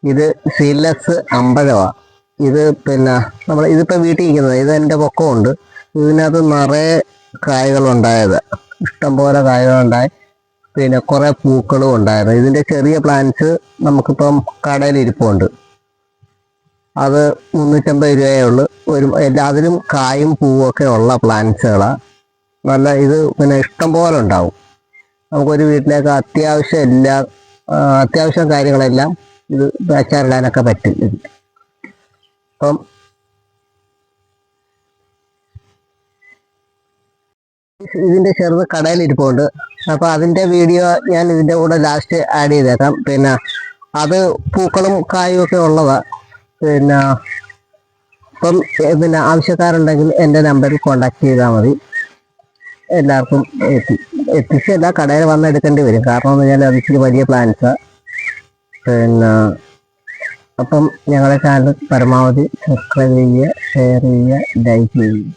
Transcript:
ഇത് സീഡ്ലെസ് അമ്പഴമാണ്. ഇത് പിന്നെ നമ്മൾ ഇതിപ്പോൾ വീട്ടിൽ ഇരിക്കുന്നത്, ഇത് എൻ്റെ പൊക്കമുണ്ട്. ഇതിനകത്ത് നിറയെ കായകളുണ്ടായത്, ഇഷ്ടംപോലെ കായകളുണ്ടായി. പിന്നെ കുറേ പൂക്കളും ഉണ്ടായിരുന്നു. ഇതിൻ്റെ ചെറിയ പ്ലാന്റ്സ് നമുക്കിപ്പം കടയിൽ ഇരിപ്പുണ്ട്. അത് 350 രൂപയേ ഉള്ളൂ. എല്ലാത്തിലും കായും പൂവും ഒക്കെ ഉള്ള പ്ലാന്റ്സുകളാണ്. നല്ല ഇത് പിന്നെ ഇഷ്ടം പോലെ ഉണ്ടാവും. നമുക്കൊരു വീട്ടിലേക്ക് അത്യാവശ്യം കാര്യങ്ങളെല്ലാം ഇത് അച്ചാറിടാനൊക്കെ പറ്റും. അപ്പം ഇതിൻ്റെ ചെറുത് കടയിൽ ഇരിപ്പുണ്ട്. അപ്പോൾ അതിൻ്റെ വീഡിയോ ഞാൻ ഇതിൻ്റെ കൂടെ ലാസ്റ്റ് ആഡ് ചെയ്തേക്കാം. പിന്നെ അത് പൂക്കളും കായും ഒക്കെ ഉള്ളതാണ്. പിന്നെ പിന്നെ ആവശ്യക്കാരുണ്ടെങ്കിൽ എൻ്റെ നമ്പറിൽ കോണ്ടാക്ട് ചെയ്താൽ മതി. എല്ലാവർക്കും എത്തിച്ചല്ല, കടയിൽ വന്ന് എടുക്കേണ്ടി വരും. കാരണം എന്ന് പറഞ്ഞാൽ അത് ഇച്ചിരി വലിയ പ്ലാന്റ്സാണ്. പിന്നെ അപ്പം ഞങ്ങളുടെ ചാനൽ പരമാവധി സബ്സ്ക്രൈബ് ചെയ്യുക, ഷെയർ ചെയ്യുക, ലൈക്ക് ചെയ്യുക.